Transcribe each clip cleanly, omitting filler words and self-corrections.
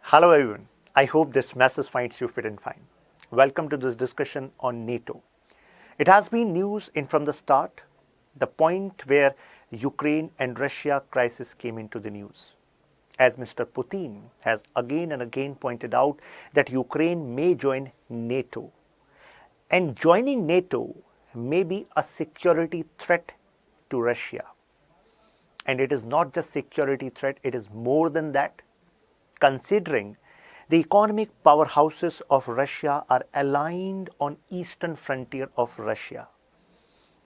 Hello everyone, I hope this message finds you fit and fine. Welcome to this discussion on NATO. It has been news from the start, the point where Ukraine and Russia crisis came into the news. As Mr. Putin has again and again pointed out that Ukraine may join NATO. And joining NATO may be a security threat to Russia. And it is not just security threat, it is more than that. Considering the economic powerhouses of Russia are aligned on eastern frontier of Russia.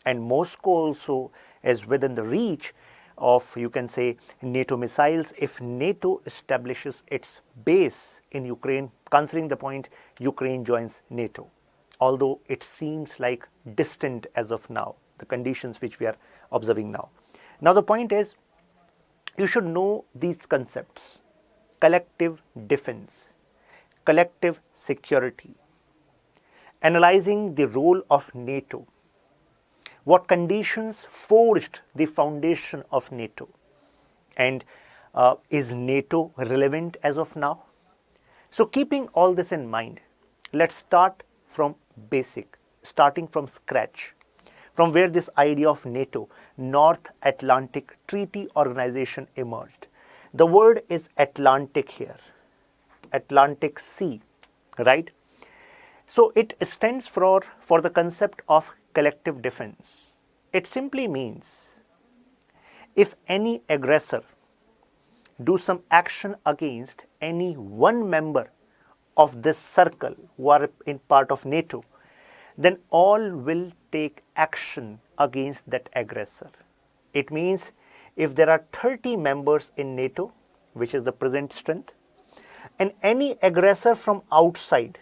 And Moscow also is within the reach of, you can say, NATO missiles if NATO establishes its base in Ukraine, considering the point Ukraine joins NATO. Although it seems like distant as of now, the conditions which we are observing now. Now the point is, you should know these concepts. Collective defense, collective security, analyzing the role of NATO, what conditions forged the foundation of NATO, and is NATO relevant as of now? So keeping all this in mind, let's start from basic, starting from scratch, from where this idea of NATO, North Atlantic Treaty Organization, emerged. The word is Atlantic here, Atlantic Sea, right? So it stands for the concept of collective defense. It simply means if any aggressor do some action against any one member of this circle who are in part of NATO, then all will take action against that aggressor. It means if there are 30 members in NATO, which is the present strength, and any aggressor from outside,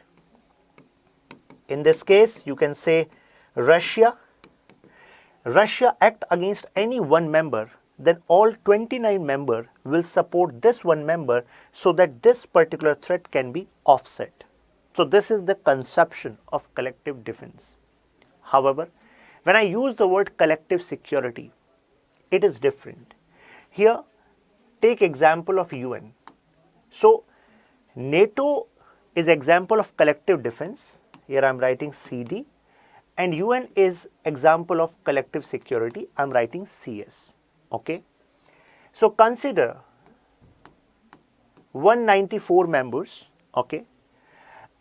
in this case you can say Russia act against any one member, then all 29 members will support this one member so that this particular threat can be offset. So this is the conception of collective defense. However, when I use the word collective security, it is different. Here, take example of UN. So, NATO is example of collective defense. Here I am writing CD. And UN is example of collective security. I am writing CS. Okay. So, consider 194 members. Okay.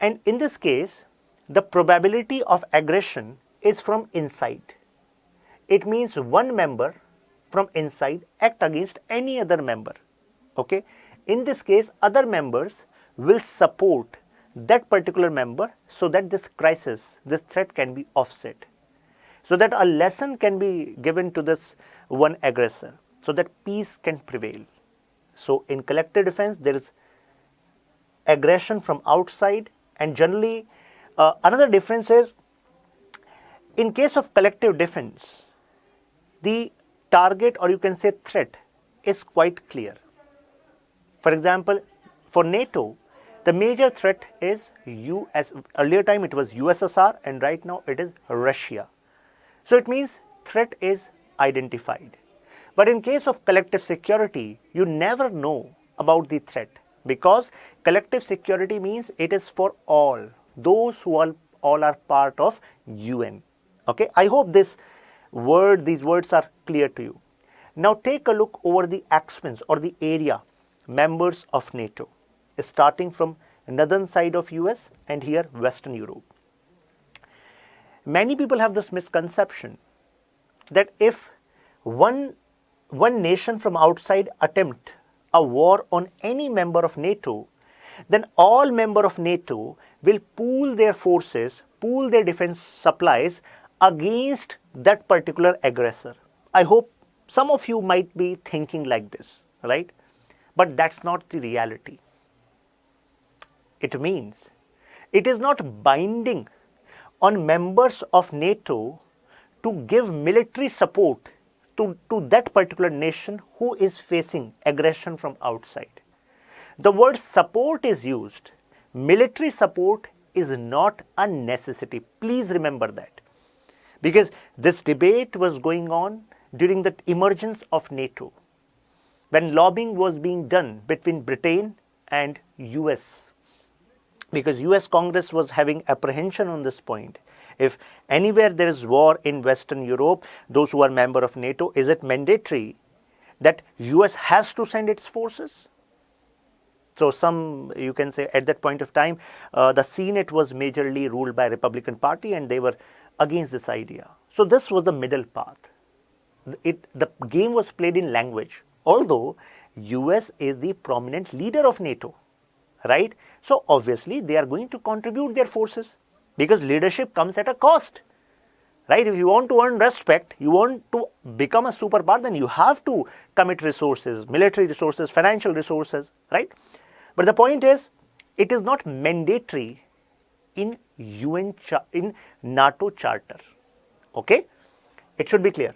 And in this case, the probability of aggression is from inside. It means one member from inside act against any other member. Okay. In this case, other members will support that particular member so that this crisis, this threat can be offset. So that a lesson can be given to this one aggressor so that peace can prevail. So in collective defense, there is aggression from outside, and generally another difference is in case of collective defense, the target, or you can say threat, is quite clear. For example, for NATO, the major threat is earlier time it was USSR and right now it is Russia. So it means threat is identified. But in case of collective security, you never know about the threat because collective security means it is for all, those who all are part of UN. Okay, I hope these words are clear to you. Now take a look over the axioms or the area members of NATO, starting from northern side of US and here Western Europe. Many people have this misconception that if one nation from outside attempt a war on any member of NATO, then all members of NATO will pool their forces, pool their defense supplies against that particular aggressor. I hope some of you might be thinking like this, right? But that's not the reality. It means it is not binding on members of NATO to give military support to that particular nation who is facing aggression from outside. The word support is used. Military support is not a necessity. Please remember that. Because this debate was going on during the emergence of NATO, when lobbying was being done between Britain and US, because US Congress was having apprehension on this point. If anywhere there is war in Western Europe, those who are member of NATO, is it mandatory that US has to send its forces? So some, you can say at that point of time, the Senate was majorly ruled by Republican Party and they were against this idea. So this was the middle path. The game was played in language, although US is the prominent leader of NATO, right? So obviously they are going to contribute their forces because leadership comes at a cost, right? If you want to earn respect, you want to become a superpower, then you have to commit resources, military resources, financial resources, right? But the point is, it is not mandatory in in NATO Charter, okay? It should be clear.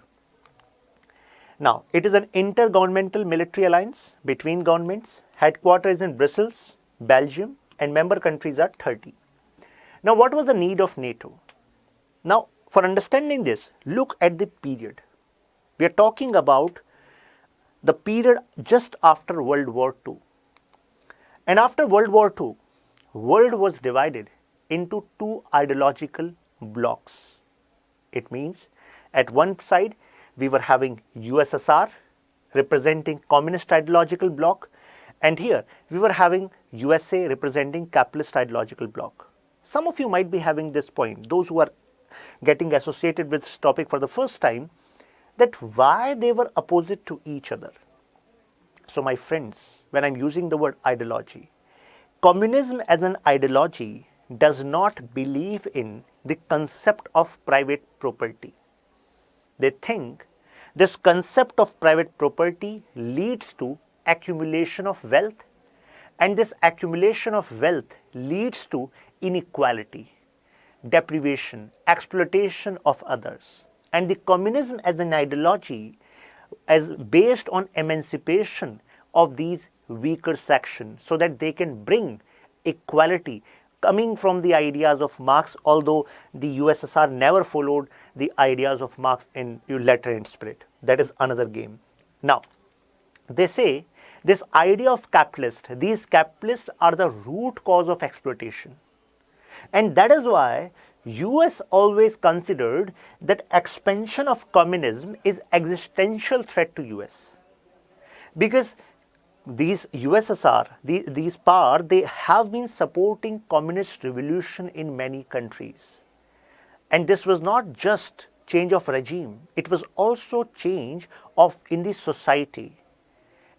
Now, it is an intergovernmental military alliance between governments. Headquarters is in Brussels, Belgium, and member countries are 30. Now, what was the need of NATO? Now, for understanding this, look at the period. We are talking about the period just after World War II. And after World War II, world was divided into two ideological blocks. It means at one side, we were having USSR representing communist ideological bloc, and here we were having USA representing capitalist ideological bloc. Some of you might be having this point, those who are getting associated with this topic for the first time, that why they were opposite to each other. So my friends, when I'm using the word ideology, communism as an ideology does not believe in the concept of private property. They think this concept of private property leads to accumulation of wealth, and this accumulation of wealth leads to inequality, deprivation, exploitation of others. And the communism as an ideology is based on emancipation of these weaker sections so that they can bring equality coming from the ideas of Marx, although the USSR never followed the ideas of Marx in letter and spirit. That is another game. Now, they say this idea of capitalist, these capitalists are the root cause of exploitation. And that is why US always considered that expansion of communism is existential threat to US. Because these USSR, these power, they have been supporting communist revolution in many countries. And this was not just change of regime, it was also change of in the society,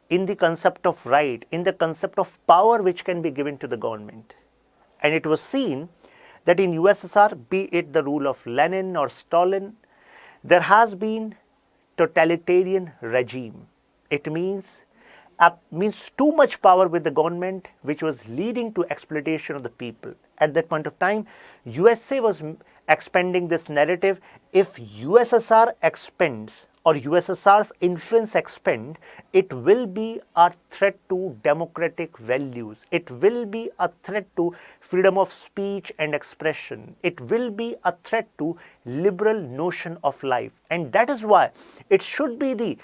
in the concept of right, in the concept of power which can be given to the government. And it was seen that in USSR, be it the rule of Lenin or Stalin, there has been totalitarian regime. It means too much power with the government, which was leading to exploitation of the people. At that point of time, USA was expanding this narrative. If USSR expands or USSR's influence expand, it will be a threat to democratic values. It will be a threat to freedom of speech and expression. It will be a threat to liberal notion of life. And that is why it should be the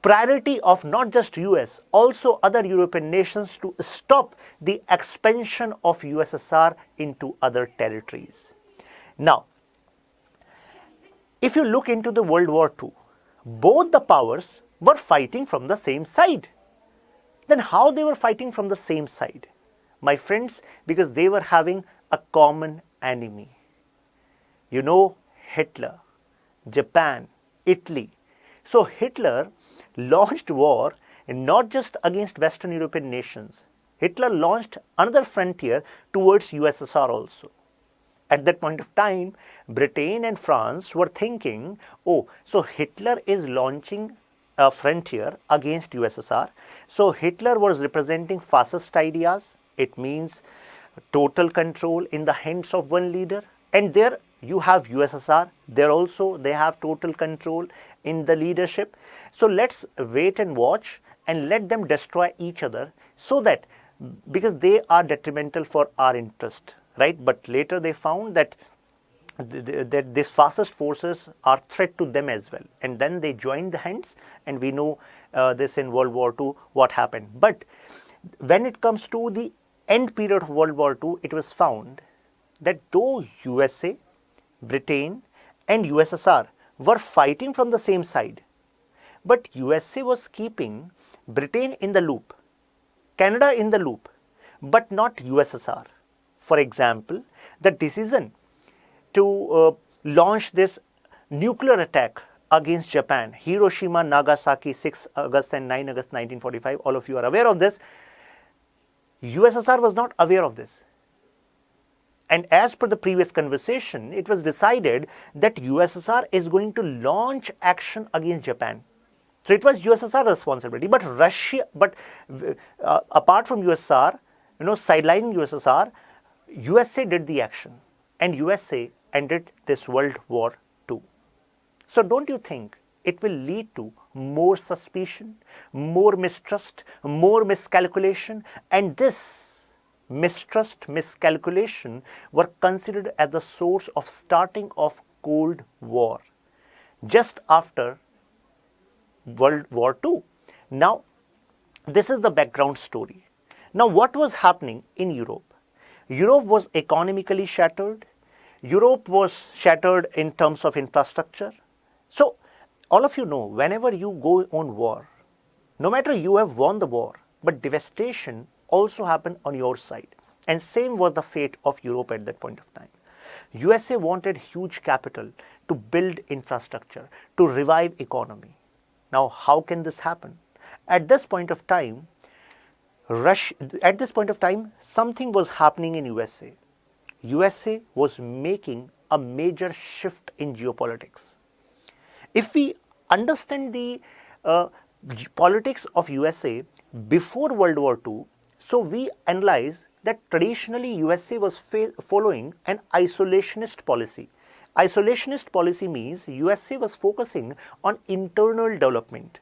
priority of not just US, also other European nations to stop the expansion of USSR into other territories. Now, if you look into the World War II, both the powers were fighting from the same side. Then how they were fighting from the same side? My friends, because they were having a common enemy. You know, Hitler, Japan, Italy. So Hitler launched war not just against Western European nations. Hitler launched another frontier towards USSR also. At that point of time, Britain and France were thinking, oh, so Hitler is launching a frontier against USSR. So Hitler was representing fascist ideas. It means total control in the hands of one leader. And there you have USSR. There also they have total control in the leadership. So let's wait and watch and let them destroy each other so that, because they are detrimental for our interest. Right? But later they found that these fascist forces are threat to them as well. And then they joined the hands, and we know this in World War II what happened. But when it comes to the end period of World War II, it was found that though USA, Britain and USSR were fighting from the same side, but USA was keeping Britain in the loop, Canada in the loop, but not USSR. For example, the decision to launch this nuclear attack against Japan, Hiroshima, Nagasaki, 6 August and 9 August 1945, all of you are aware of this. USSR was not aware of this. And as per the previous conversation, it was decided that USSR is going to launch action against Japan. So it was USSR responsibility, but Russia, apart from USSR, sidelining USSR, USA did the action, and USA ended this World War II. So don't you think it will lead to more suspicion, more mistrust, more miscalculation, and this mistrust, miscalculation were considered as the source of starting of Cold War just after World War II. Now, this is the background story. Now, what was happening in Europe? Europe was economically shattered. Europe was shattered in terms of infrastructure. So, all of you know, whenever you go on war, no matter you have won the war, but devastation also happened on your side. And same was the fate of Europe at that point of time. USA wanted huge capital to build infrastructure, to revive economy. Now, how can this happen? At this point of time, something was happening in USA. USA was making a major shift in geopolitics. If we understand the politics of USA before World War II, so we analyze that traditionally USA was following an isolationist policy. Isolationist policy means USA was focusing on internal development.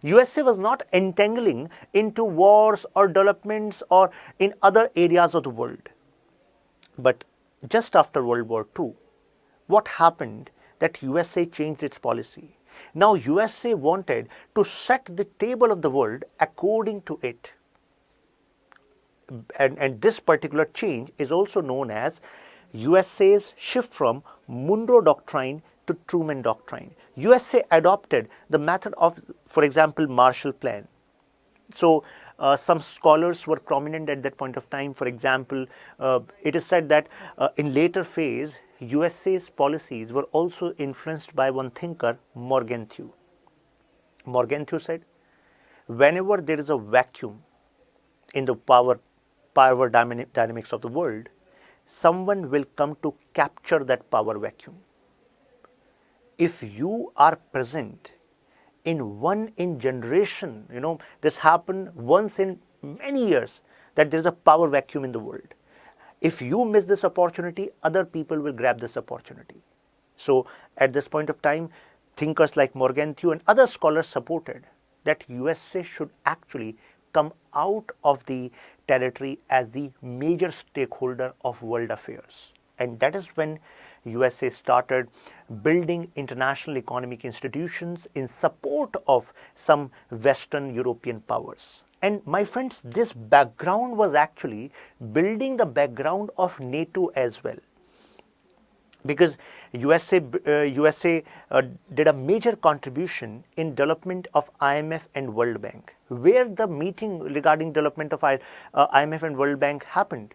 USA was not entangling into wars or developments or in other areas of the world. But just after World War II, what happened that USA changed its policy. Now USA wanted to set the table of the world according to it. And this particular change is also known as USA's shift from Monroe Doctrine to Truman Doctrine. USA adopted the method of, for example, Marshall Plan. So some scholars were prominent at that point of time. For example, it is said that in later phase, USA's policies were also influenced by one thinker, Morgenthau. Morgenthau said, whenever there is a vacuum in the power dynamics of the world, someone will come to capture that power vacuum. If you are present in generation, this happened once in many years, that there is a power vacuum in the world. If you miss this opportunity, other people will grab this opportunity. So at this point of time, thinkers like Morgenthau and other scholars supported that USA should actually come out of the territory as the major stakeholder of world affairs. And that is when USA started building international economic institutions in support of some Western European powers. And my friends, this background was actually building the background of NATO as well. Because USA did a major contribution in development of IMF and World Bank. Where the meeting regarding development of IMF and World Bank happened?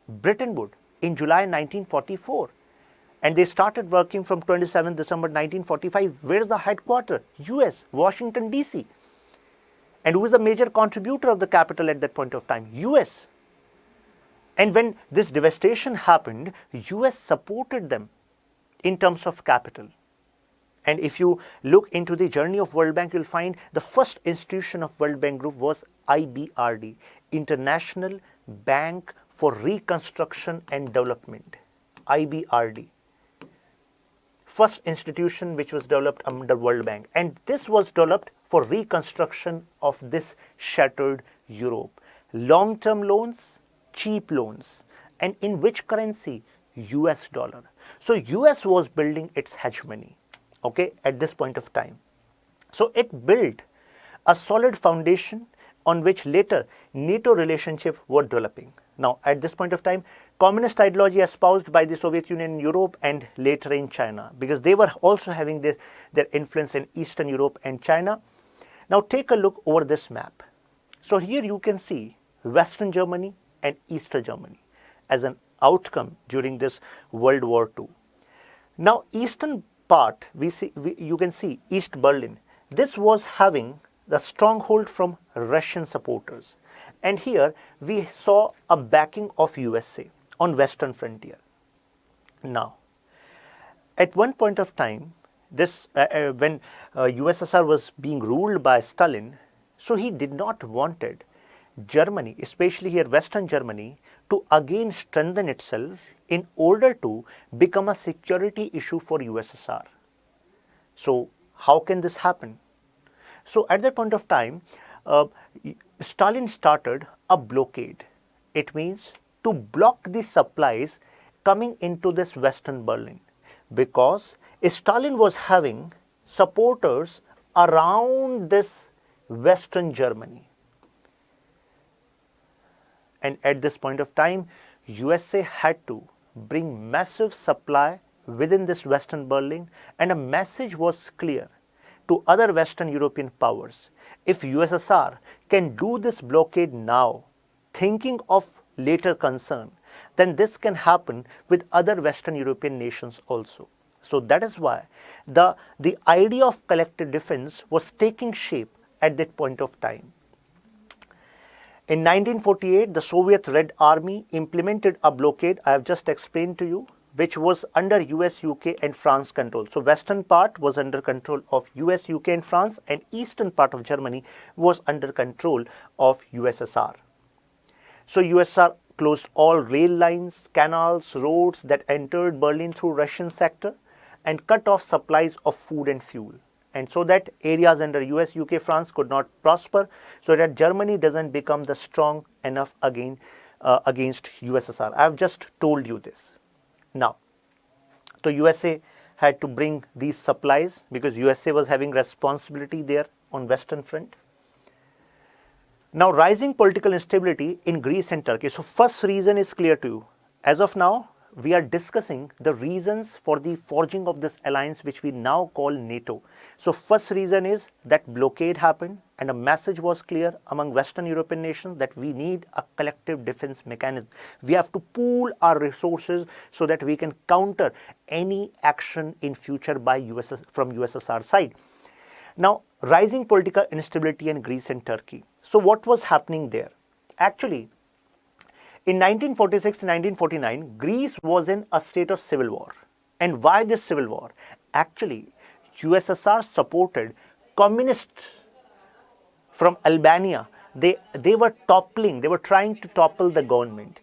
Bretton Woods in July 1944. And they started working from 27 December 1945. Where is the headquarters? US, Washington DC. And who is the major contributor of the capital at that point of time? US. And when this devastation happened, US supported them in terms of capital. And if you look into the journey of World Bank, you'll find the first institution of World Bank Group was IBRD, International Bank for Reconstruction and Development, IBRD. First institution which was developed under World Bank, and this was developed for reconstruction of this shattered Europe. Long-term loans, cheap loans, and in which currency? US dollar. So US was building its hegemony, okay, at this point of time. So it built a solid foundation, on which later NATO relationship were developing. Now, at this point of time, communist ideology espoused by the Soviet Union in Europe and later in China, because they were also having their influence in Eastern Europe and China. Now, take a look over this map. So here you can see Western Germany and Eastern Germany as an outcome during this World War II. Now, eastern part, you can see East Berlin. This was having the stronghold from Russian supporters. And here we saw a backing of USA on Western frontier. Now, at one point of time, this when USSR was being ruled by Stalin, so he did not wanted Germany, especially here Western Germany, to again strengthen itself in order to become a security issue for USSR. So how can this happen? So at that point of time, Stalin started a blockade. It means to block the supplies coming into this Western Berlin, because Stalin was having supporters around this Western Germany. And at this point of time, USA had to bring massive supply within this Western Berlin, and a message was clear to other Western European powers. If USSR can do this blockade now, thinking of later concern, then this can happen with other Western European nations also. So that is why the idea of collective defense was taking shape at that point of time. In 1948, the Soviet Red Army implemented a blockade I have just explained to you, which was under US, UK and France control. So western part was under control of US, UK and France, and eastern part of Germany was under control of USSR. So USSR closed all rail lines, canals, roads that entered Berlin through Russian sector and cut off supplies of food and fuel. And so that areas under US, UK, France could not prosper, so that Germany doesn't become the strong enough again against USSR. I have just told you this. Now, so USA had to bring these supplies because USA was having responsibility there on Western front. Now, rising political instability in Greece and Turkey. So first reason is clear to you. As of now, we are discussing the reasons for the forging of this alliance, which we now call NATO. So first reason is that blockade happened and a message was clear among Western European nations that we need a collective defense mechanism. We have to pool our resources so that we can counter any action in future by from USSR side. Now, rising political instability in Greece and Turkey. So what was happening there? Actually, in 1946 to 1949, Greece was in a state of civil war. And why this civil war? Actually, USSR supported communists from Albania. They were toppling, they were trying to topple the government.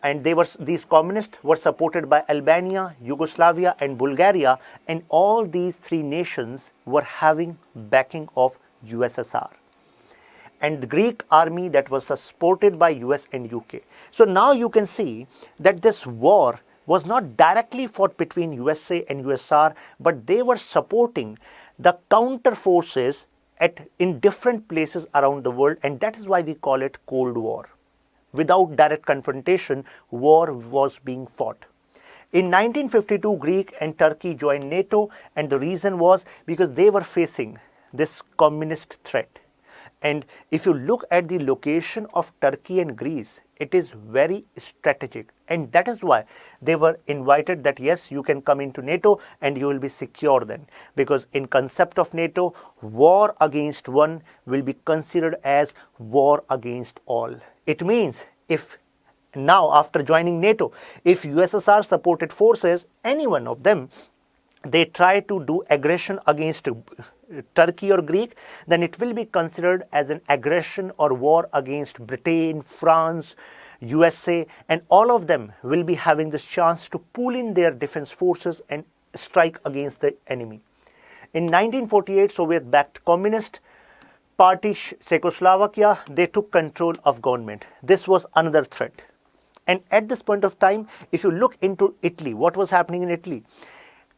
And these communists were supported by Albania, Yugoslavia and Bulgaria, and all these three nations were having backing of USSR. And the Greek army that was supported by US and UK. So now you can see that this war was not directly fought between USA and USSR, but they were supporting the counter forces in different places around the world, and that is why we call it Cold War. Without direct confrontation, war was being fought. In 1952, Greece and Turkey joined NATO, and the reason was because they were facing this communist threat. And if you look at the location of Turkey and Greece, it is very strategic. And that is why they were invited that yes, you can come into NATO and you will be secure then. Because in concept of NATO, war against one will be considered as war against all. It means if now after joining NATO, if USSR supported forces, any one of them, they try to do aggression against Turkey or Greek, then it will be considered as an aggression or war against Britain, France, USA, and all of them will be having this chance to pool in their defense forces and strike against the enemy. In 1948, Soviet-backed Communist Party Czechoslovakia, they took control of government. This was another threat. And at this point of time, if you look into Italy, what was happening in Italy?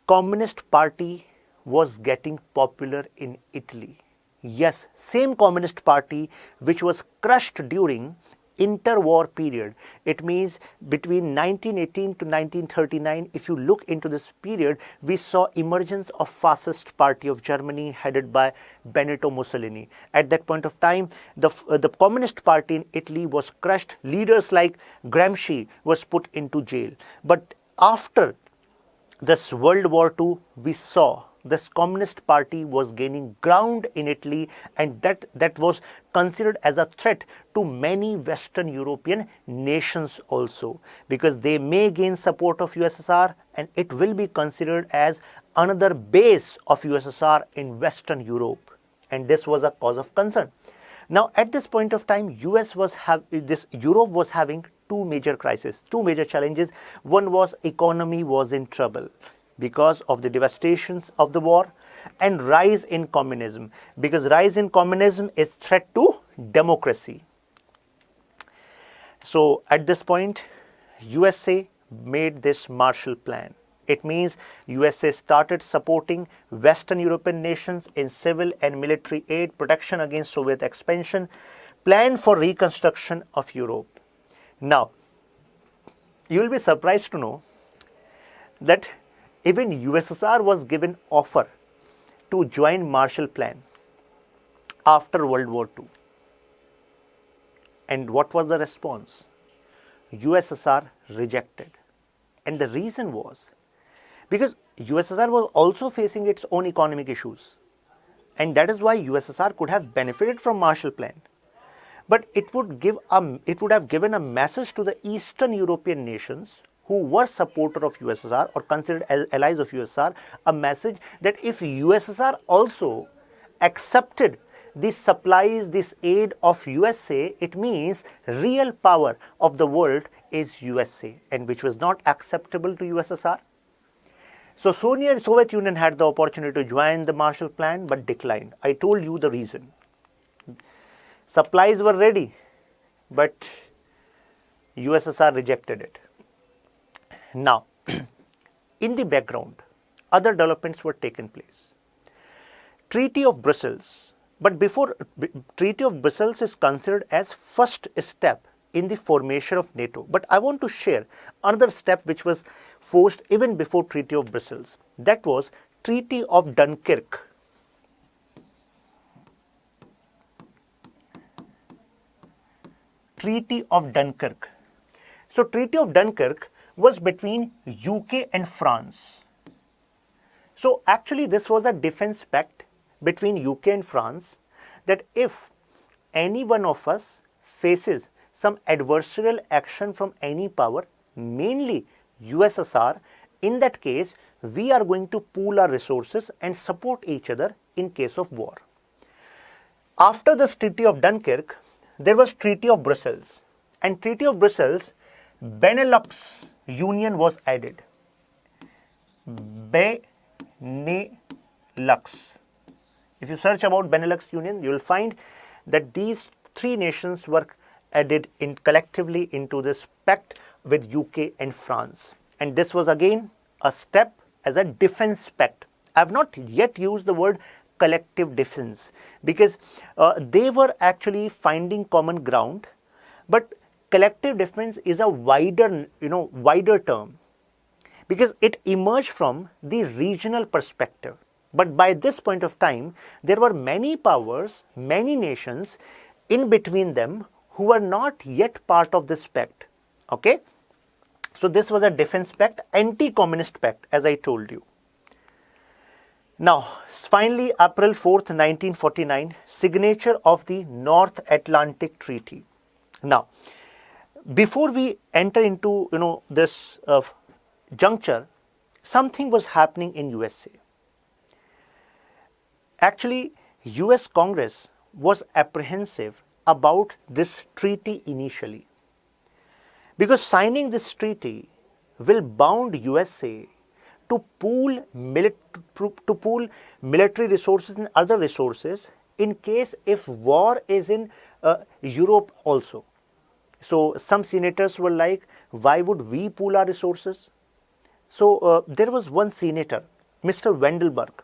Communist Party was getting popular in Italy. Yes, same Communist Party which was crushed during interwar period. It means between 1918 to 1939, if you look into this period, we saw emergence of fascist party of Germany headed by Benito Mussolini. At that point of time, the Communist Party in Italy was crushed. Leaders like Gramsci was put into jail. But after this World War II, we saw this Communist Party was gaining ground in Italy, and that was considered as a threat to many Western European nations also, because they may gain support of USSR and it will be considered as another base of USSR in Western Europe, and this was a cause of concern. Now at this point of time, Europe was having two major crises, two major challenges. One was economy was in trouble because of the devastations of the war, and rise in communism, because rise in communism is threat to democracy. So at this point, USA made this Marshall Plan. It means USA started supporting Western European nations in civil and military aid, protection against Soviet expansion, plan for reconstruction of Europe. Now, you will be surprised to know that even USSR was given offer to join Marshall Plan after World War II. And what was the response? USSR rejected. And the reason was because USSR was also facing its own economic issues. And that is why USSR could have benefited from Marshall Plan. But it would have given a message to the Eastern European nations who were supporters of USSR or considered as allies of USSR, a message that if USSR also accepted these supplies, this aid of USA, it means real power of the world is USA, and which was not acceptable to USSR. So Soviet Union had the opportunity to join the Marshall Plan but declined. I told you the reason. Supplies were ready, but USSR rejected it. Now, in the background, other developments were taking place. Treaty of Brussels, but before Treaty of Brussels is considered as first step in the formation of NATO. But I want to share another step which was forced even before Treaty of Brussels. That was Treaty of Dunkirk. Treaty of Dunkirk. So Treaty of Dunkirk was between UK and France. So actually this was a defense pact between UK and France, that if any one of us faces some adversarial action from any power, mainly USSR, in that case we are going to pool our resources and support each other in case of war. After this Treaty of Dunkirk, there was Treaty of Brussels, and Treaty of Brussels, Benelux Union was added. Benelux. If you search about Benelux Union, you will find that these three nations were added in collectively into this pact with UK and France. And this was again a step as a defense pact. I have not yet used the word collective defense because they were actually finding common ground, but collective defense is a wider term because it emerged from the regional perspective. But by this point of time, there were many powers, many nations in between them who were not yet part of this pact. Okay? So this was a defense pact, anti-communist pact, as I told you. Now, finally, April 4th, 1949, signature of the North Atlantic Treaty. Now, before we enter into this juncture, something was happening in USA. Actually, US Congress was apprehensive about this treaty initially, because signing this treaty will bound USA to pool military resources and other resources in case if war is in Europe also. So some senators were like, why would we pool our resources? So there was one senator, Mr. Wendelberg,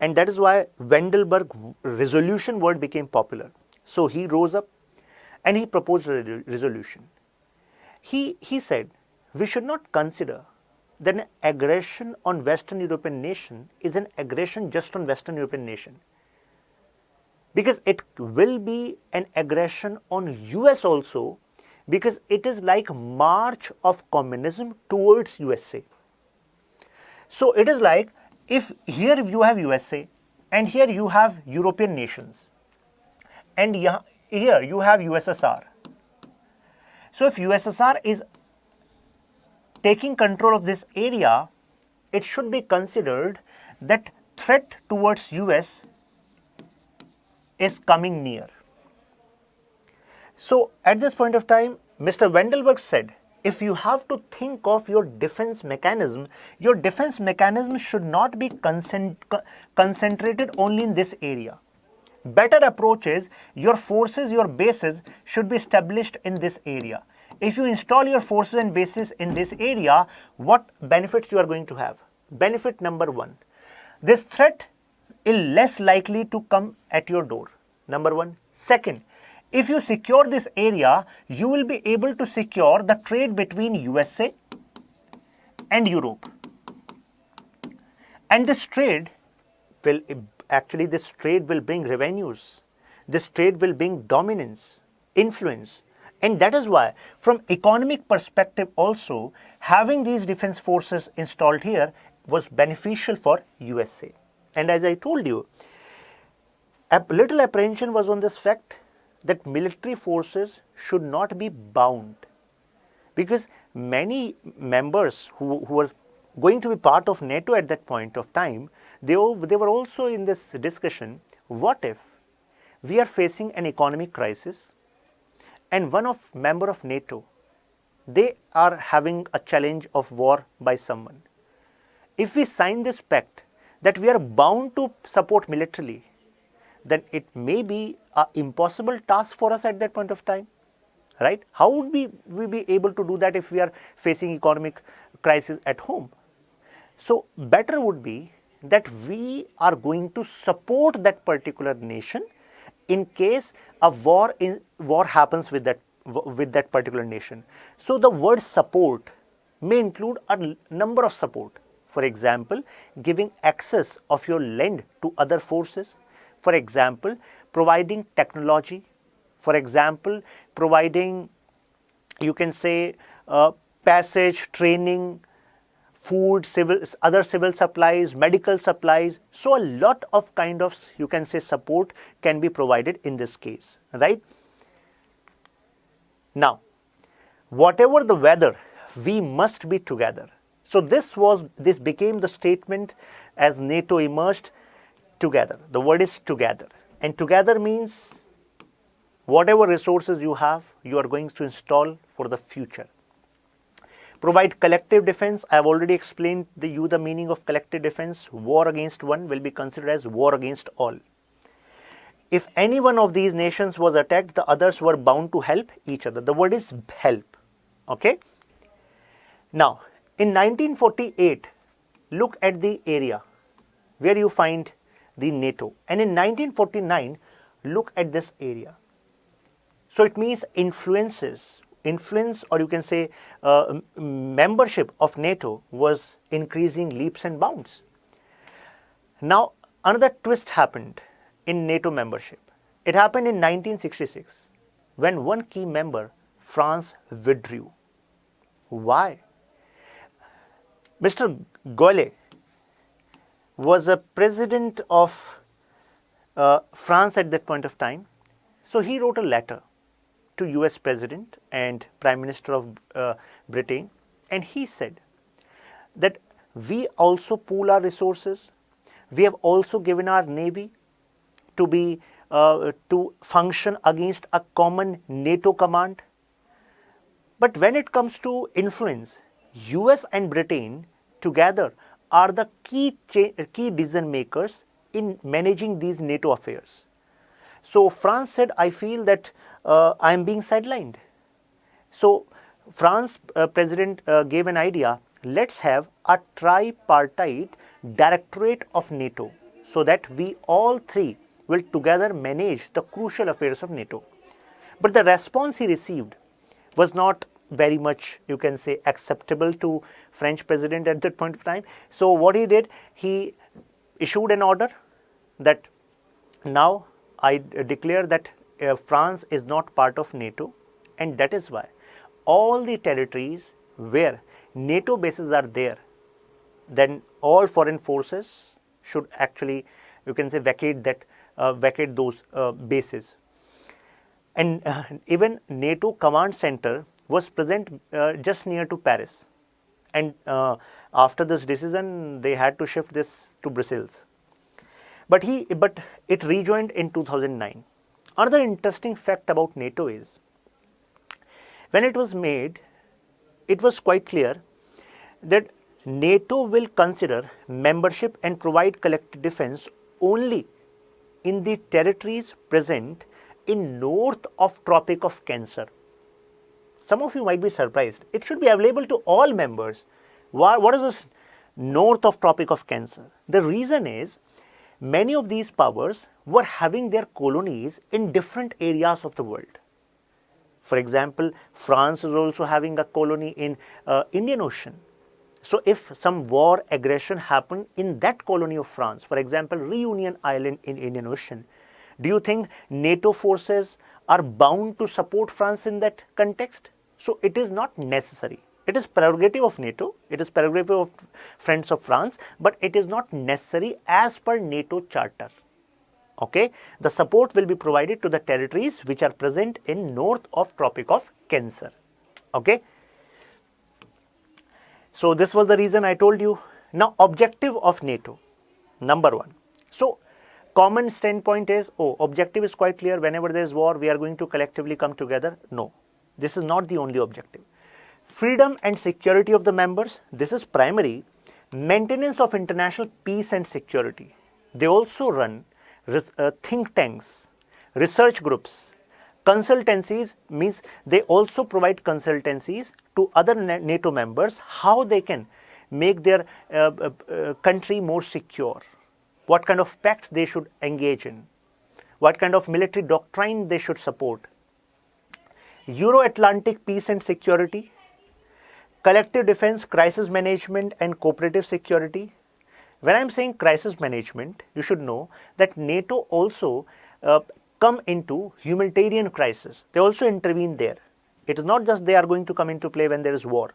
And that is why Wendelberg resolution word became popular. So he rose up and he proposed a resolution. He said, we should not consider that an aggression on Western European nation is an aggression just on Western European nation, because it will be an aggression on US also, because it is like march of communism towards USA. So it is like, if here you have USA and here you have European nations and here you have USSR. So if USSR is taking control of this area, it should be considered that threat towards US is coming near. So at this point of time, Mr. Wendelberg said, if you have to think of your defense mechanism should not be concentrated only in this area. Better approach is your forces, your bases should be established in this area. If you install your forces and bases in this area, what benefits you are going to have? Benefit number one, this threat is less likely to come at your door. Number one. Second, if you secure this area, you will be able to secure the trade between USA and Europe. And this trade will bring revenues. This trade will bring dominance, influence. And that is why, from economic perspective also, having these defense forces installed here was beneficial for USA. And as I told you, a little apprehension was on this fact that military forces should not be bound, because many members who were going to be part of NATO at that point of time, they were also in this discussion, what if we are facing an economic crisis and one of member of NATO, they are having a challenge of war by someone. If we sign this pact that we are bound to support militarily, then it may be an impossible task for us at that point of time, right? How would we be able to do that if we are facing economic crisis at home? So better would be that we are going to support that particular nation in case a war happens with that particular nation. So the word support may include a number of support. For example, giving access of your land to other forces. For example, providing technology. For example, providing, you can say, passage, training, food, other civil supplies, medical supplies. So a lot of kind of, you can say, support can be provided in this case, right? Now, whatever the weather, we must be together. So this became the statement as NATO emerged, together. The word is together. And together means whatever resources you have, you are going to install for the future. Provide collective defense. I have already explained the meaning of collective defense. War against one will be considered as war against all. If any one of these nations was attacked, the others were bound to help each other. The word is help. Okay. Now, in 1948, look at the area where you find the NATO. And in 1949, look at this area. So it means influence, or you can say membership of NATO was increasing leaps and bounds. Now, another twist happened in NATO membership. It happened in 1966 when one key member, France, withdrew. Why? Mr. Gaulle was a president of France at that point of time. So he wrote a letter to US President and Prime Minister of Britain, and he said that we also pool our resources. We have also given our Navy to function against a common NATO command. But when it comes to influence, US and Britain together are the key decision makers in managing these NATO affairs. So France said, I feel that I am being sidelined. So France president gave an idea, let's have a tripartite directorate of NATO. so that we all three will together manage the crucial affairs of NATO. But the response he received was not very much, you can say, acceptable to French president at that point of time. So what he did, he issued an order that now I declare that France is not part of NATO, and that is why all the territories where NATO bases are there, then all foreign forces should actually, you can say, vacate those bases. And even NATO command center was present just near to Paris, and after this decision they had to shift this to Brussels. But it rejoined in 2009. Another interesting fact about NATO is, when it was made, it was quite clear that NATO will consider membership and provide collective defense only in the territories present in north of Tropic of Cancer. Some of you might be surprised. It should be available to all members. What is this north of Tropic of Cancer? The reason is, many of these powers were having their colonies in different areas of the world. For example, France is also having a colony in Indian Ocean. So if some war aggression happened in that colony of France, for example, Reunion Island in Indian Ocean, do you think NATO forces are bound to support France in that context? So it is not necessary. It is prerogative of NATO, it is prerogative of friends of France, but it is not necessary as per NATO charter. Okay, the support will be provided to the territories which are present in north of Tropic of Cancer. Okay. So this was the reason I told you. Now objective of NATO, number one. So common standpoint is, objective is quite clear. Whenever there is war, we are going to collectively come together. No, this is not the only objective. Freedom and security of the members, this is primary. Maintenance of international peace and security. They also run think tanks, research groups, consultancies, means they also provide consultancies to other NATO members how they can make their country more secure, what kind of pacts they should engage in, what kind of military doctrine they should support. Euro-Atlantic peace and security, collective defense, crisis management and cooperative security. When I am saying crisis management, you should know that NATO also come into humanitarian crisis. They also intervene there. It is not just they are going to come into play when there is war.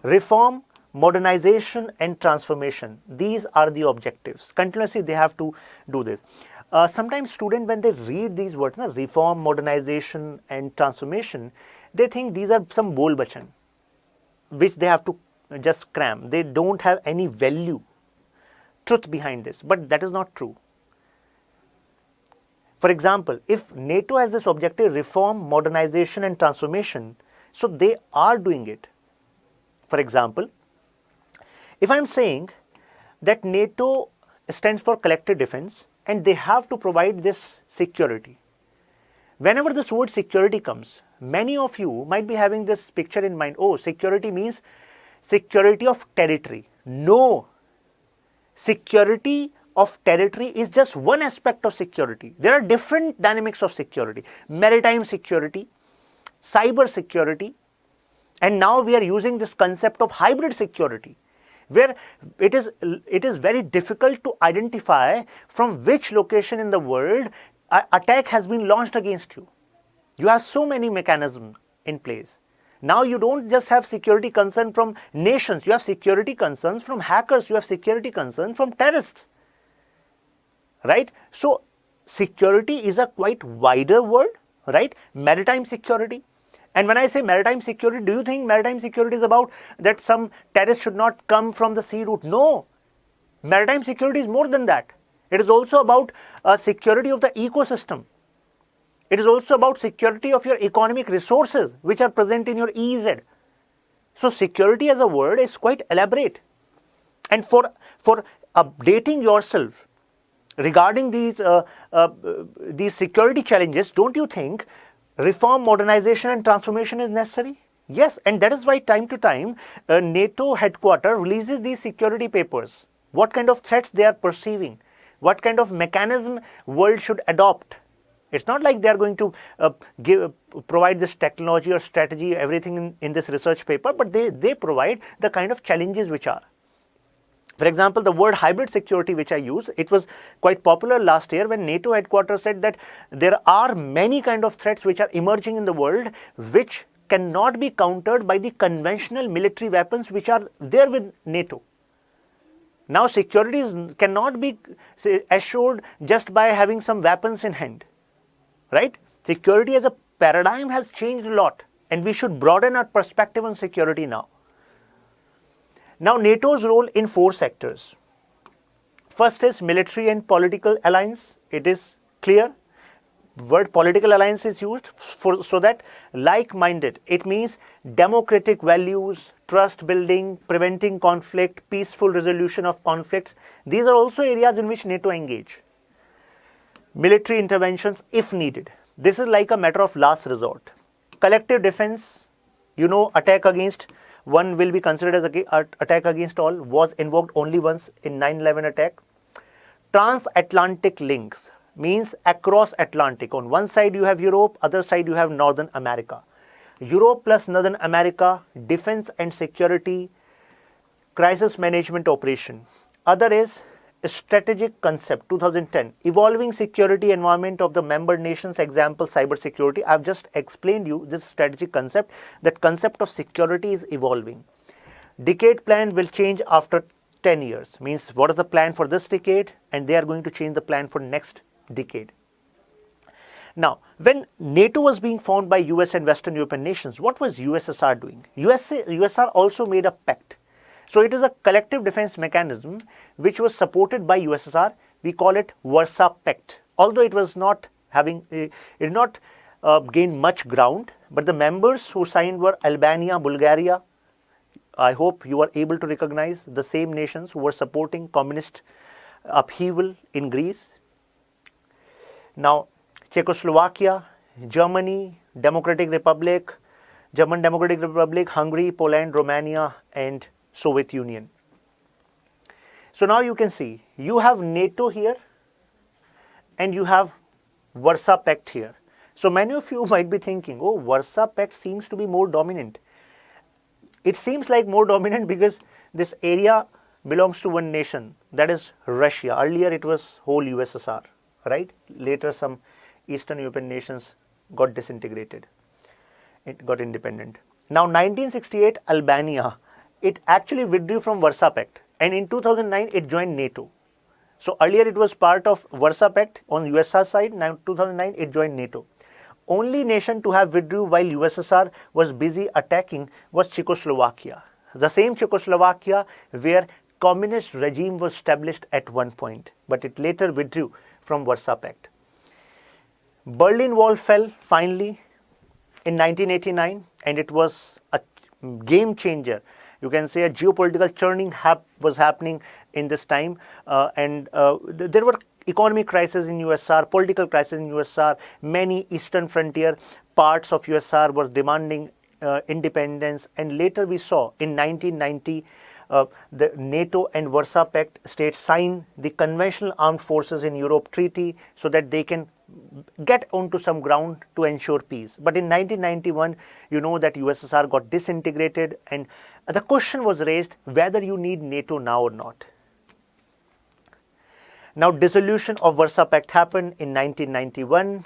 Reform, modernization and transformation. These are the objectives. Continuously they have to do this. Sometimes students, when they read these words, reform, modernization and transformation, they think these are some bol bachan, which they have to just cram. They don't have any value, truth behind this, but that is not true. For example, if NATO has this objective, reform, modernization and transformation, so they are doing it. For example, if I am saying that NATO stands for collective defense and they have to provide this security, whenever this word security comes, many of you might be having this picture in mind, security means security of territory. No. Security of territory is just one aspect of security. There are different dynamics of security. Maritime security, cyber security, and now we are using this concept of hybrid security, where it is very difficult to identify from which location in the world an attack has been launched against you. You have so many mechanisms in place. Now you don't just have security concern from nations, you have security concerns from hackers, you have security concerns from terrorists, right? So security is a quite wider word, right? Maritime security. And when I say maritime security, do you think maritime security is about that some terrorists should not come from the sea route? No. Maritime security is more than that. It is also about security of the ecosystem. It is also about security of your economic resources which are present in your EEZ. So security as a word is quite elaborate. And for updating yourself regarding these security challenges, don't you think reform, modernization and transformation is necessary? Yes, and that is why time to time NATO headquarters releases these security papers. What kind of threats they are perceiving. What kind of mechanism world should adopt? It's not like they are going to provide this technology or strategy, everything in this research paper, but they provide the kind of challenges which are. For example, the word hybrid security which I use, it was quite popular last year when NATO headquarters said that there are many kind of threats which are emerging in the world which cannot be countered by the conventional military weapons which are there with NATO. Now security cannot be assured just by having some weapons in hand, right? Security as a paradigm has changed a lot, and we should broaden our perspective on security now. Now NATO's role in 4 sectors. First is military and political alliance. It is clear. Word political alliance is used so that like-minded, it means democratic values, trust building, preventing conflict, peaceful resolution of conflicts. These are also areas in which NATO engage. Military interventions if needed. This is like a matter of last resort. Collective defense, attack against one will be considered as an attack against all, was invoked only once in 9/11 attack. Transatlantic links means across Atlantic. On one side you have Europe, other side you have Northern America. Europe plus Northern America, defense and security, crisis management operation. Other is strategic concept, 2010, evolving security environment of the member nations, example cyber security. I've just explained you this strategic concept. That concept of security is evolving. Decade plan will change after 10 years, means what is the plan for this decade, and they are going to change the plan for next decade. Now, when NATO was being formed by US and Western European nations, what was USSR doing? USSR also made a pact. So it is a collective defense mechanism which was supported by USSR. We call it Warsaw Pact. Although it was not having, it did not gain much ground, but the members who signed were Albania, Bulgaria. I hope you are able to recognize the same nations who were supporting communist upheaval in Greece. Now, Czechoslovakia, Germany, Democratic Republic, German Democratic Republic, Hungary, Poland, Romania, and Soviet Union. So now you can see, you have NATO here and you have Warsaw Pact here. So many of you might be thinking, oh, Warsaw Pact seems to be more dominant. It seems like more dominant because this area belongs to one nation, that is Russia. Earlier it was whole USSR, right? Later some Eastern European nations got disintegrated. It got independent. Now 1968 Albania, it actually withdrew from Warsaw Pact, and in 2009 it joined NATO. So earlier it was part of Warsaw Pact on USSR side, now 2009 it joined NATO. Only nation to have withdrew while USSR was busy attacking was Czechoslovakia. The same Czechoslovakia where communist regime was established at one point, but it later withdrew from Warsaw Pact. Berlin Wall fell finally in 1989, and it was a game changer. You can say a geopolitical churning was happening in this time, and there were economic crisis in USSR, political crisis in USSR. Many eastern frontier parts of USSR were demanding independence, and later we saw in 1990 the NATO and Warsaw Pact states sign the Conventional Armed Forces in Europe Treaty so that they can get onto some ground to ensure peace. But in 1991, you know that USSR got disintegrated, and the question was raised whether you need NATO now or not. Now, dissolution of Warsaw Pact happened in 1991.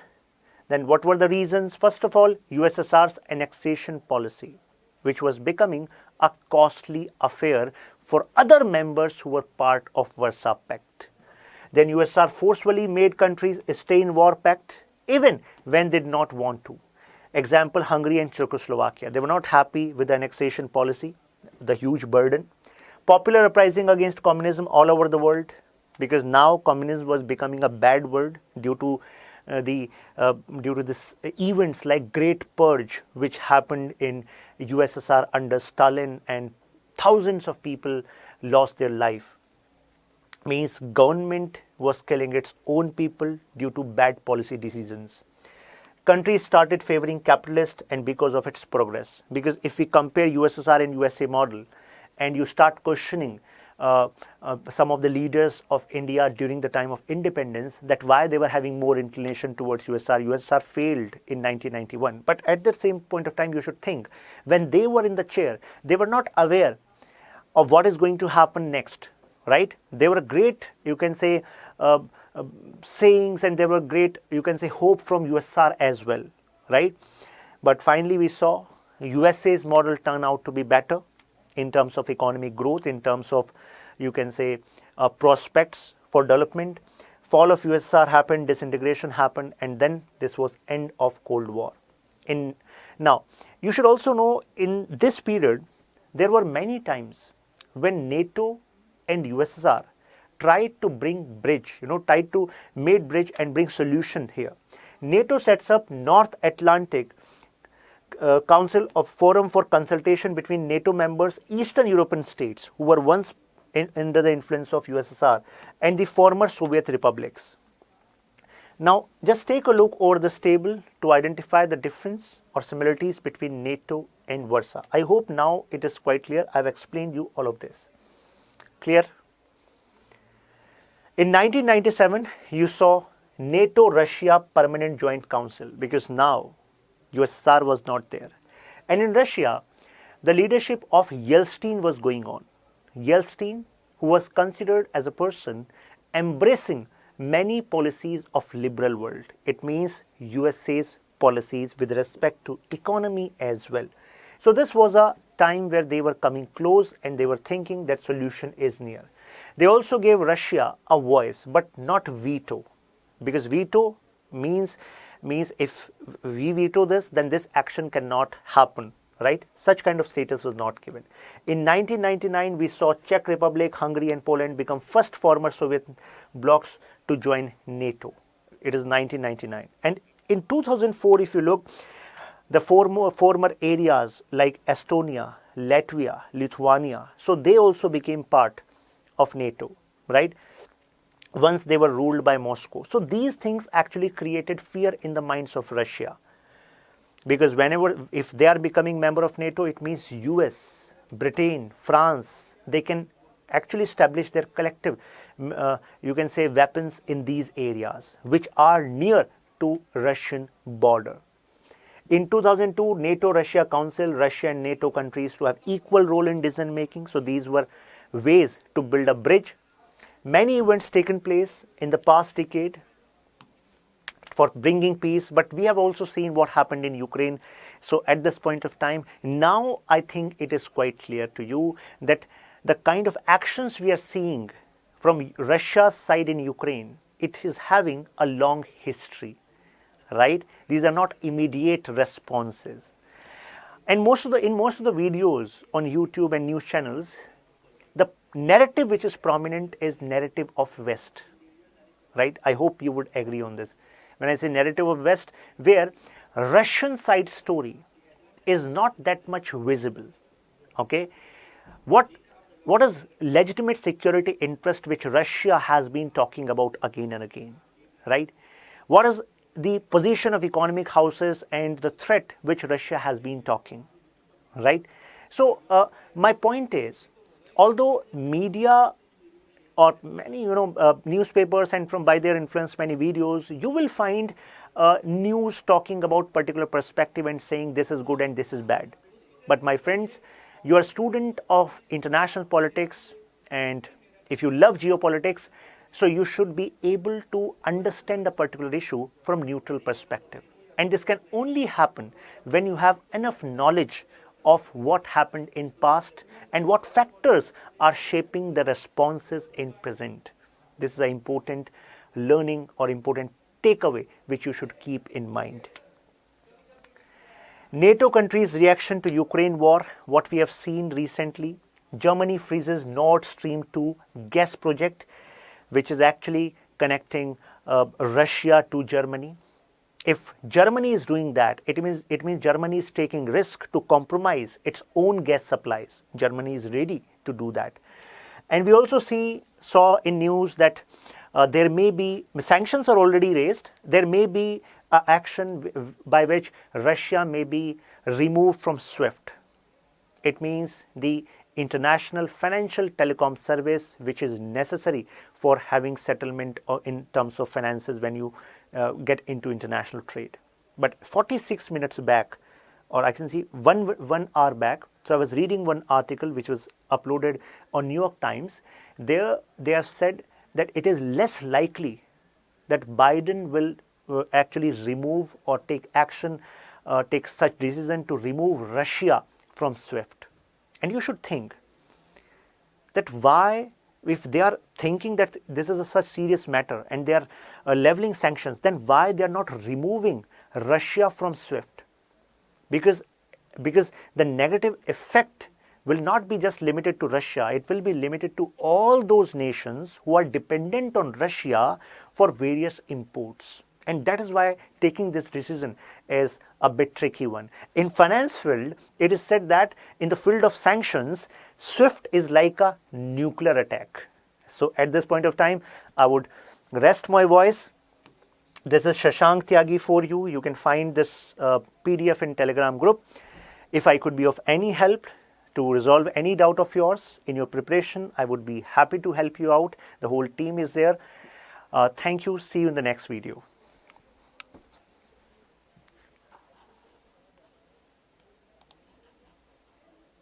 Then what were the reasons? First of all, USSR's annexation policy, which was becoming a costly affair for other members who were part of Warsaw Pact. Then USSR forcefully made countries stay in war pact even when they did not want to. Example, Hungary and Czechoslovakia. They were not happy with the annexation policy, the huge burden. Popular uprising against communism all over the world, because now communism was becoming a bad word due to this events like Great Purge, which happened in USSR under Stalin, and thousands of people lost their life. Means government was killing its own people due to bad policy decisions. Countries started favoring capitalist, and because of its progress. Because if we compare USSR and USA model, and you start questioning some of the leaders of India during the time of independence, that why they were having more inclination towards USSR. USSR failed in 1991. But at the same point of time, you should think, when they were in the chair, they were not aware of what is going to happen next, right? There were great, you can say, sayings, and there were great, you can say, hope from USSR as well, right? But finally we saw USA's model turn out to be better in terms of economic growth, in terms of, you can say, prospects for development. Fall of USSR happened, disintegration happened, and then this was end of Cold War. Now, you should also know, in this period, there were many times when NATO and USSR tried to bring bridge, tried to make bridge and bring solution here. NATO sets up North Atlantic Council of Forum for consultation between NATO members, Eastern European states who were once under the influence of USSR, and the former Soviet republics. Now, just take a look over this table to identify the difference or similarities between NATO and Warsaw. I hope now it is quite clear. I have explained you all of this. Clear? In 1997, you saw NATO-Russia Permanent Joint Council, because now USSR was not there. And in Russia, the leadership of Yeltsin was going on. Yeltsin, who was considered as a person embracing many policies of liberal world. It means USA's policies with respect to economy as well. So this was a time where they were coming close and they were thinking that solution is near. They also gave Russia a voice, but not veto, because veto means if we veto this, then this action cannot happen, right? Such kind of status was not given. In 1999, we saw Czech Republic, Hungary and Poland become first former Soviet blocs to join NATO. It is 1999. And in 2004, if you look, the former areas like Estonia, Latvia, Lithuania, so they also became part of NATO, right? Once they were ruled by Moscow. So these things actually created fear in the minds of Russia. Because if they are becoming member of NATO, it means US, Britain, France, they can actually establish their collective, you can say, weapons in these areas, which are near to Russian border. In 2002, NATO-Russia Council, Russia and NATO countries to have equal role in decision making. So these were ways to build a bridge. Many events taken place in the past decade for bringing peace, but we have also seen what happened in Ukraine. So at this point of time, now I think it is quite clear to you that the kind of actions we are seeing from Russia's side in Ukraine, it is having a long history, right? These are not immediate responses. And in most of the videos on YouTube and news channels, the narrative which is prominent is narrative of West, right? I hope you would agree on this. When I say narrative of West, where Russian side story is not that much visible, okay? What is legitimate security interest which Russia has been talking about again and again, right? What is the position of economic houses and the threat which Russia has been talking, right? So my point is, although media or many newspapers and by their influence many videos, you will find news talking about particular perspective and saying this is good and this is bad. But my friends, you are a student of international politics, and if you love geopolitics, so you should be able to understand a particular issue from neutral perspective. And this can only happen when you have enough knowledge of what happened in past and what factors are shaping the responses in present. This is an important learning or important takeaway which you should keep in mind. NATO countries' reaction to Ukraine war, what we have seen recently. Germany freezes Nord Stream 2 gas project, which is actually connecting Russia to Germany. If Germany is doing that, it means Germany is taking risk to compromise its own gas supplies. Germany is ready to do that. And we also saw in news that there may be, sanctions are already raised, there may be action by which Russia may be removed from SWIFT. It means the international financial telecom service which is necessary for having settlement or in terms of finances when you get into international trade. But 46 minutes back, or I can see one hour back, so I was reading one article which was uploaded on New York Times. There they have said that it is less likely that Biden will actually remove or take action, take such decision to remove Russia from SWIFT. And you should think that why, if they are thinking that this is a such serious matter and they are leveling sanctions, then why they are not removing Russia from SWIFT? Because the negative effect will not be just limited to Russia, it will be limited to all those nations who are dependent on Russia for various imports. And that is why taking this decision is a bit tricky one. In finance field, it is said that in the field of sanctions, SWIFT is like a nuclear attack. So at this point of time, I would rest my voice. This is Shashank Tyagi for you. You can find this PDF in Telegram group. If I could be of any help to resolve any doubt of yours in your preparation, I would be happy to help you out. The whole team is there. Thank you. See you in the next video.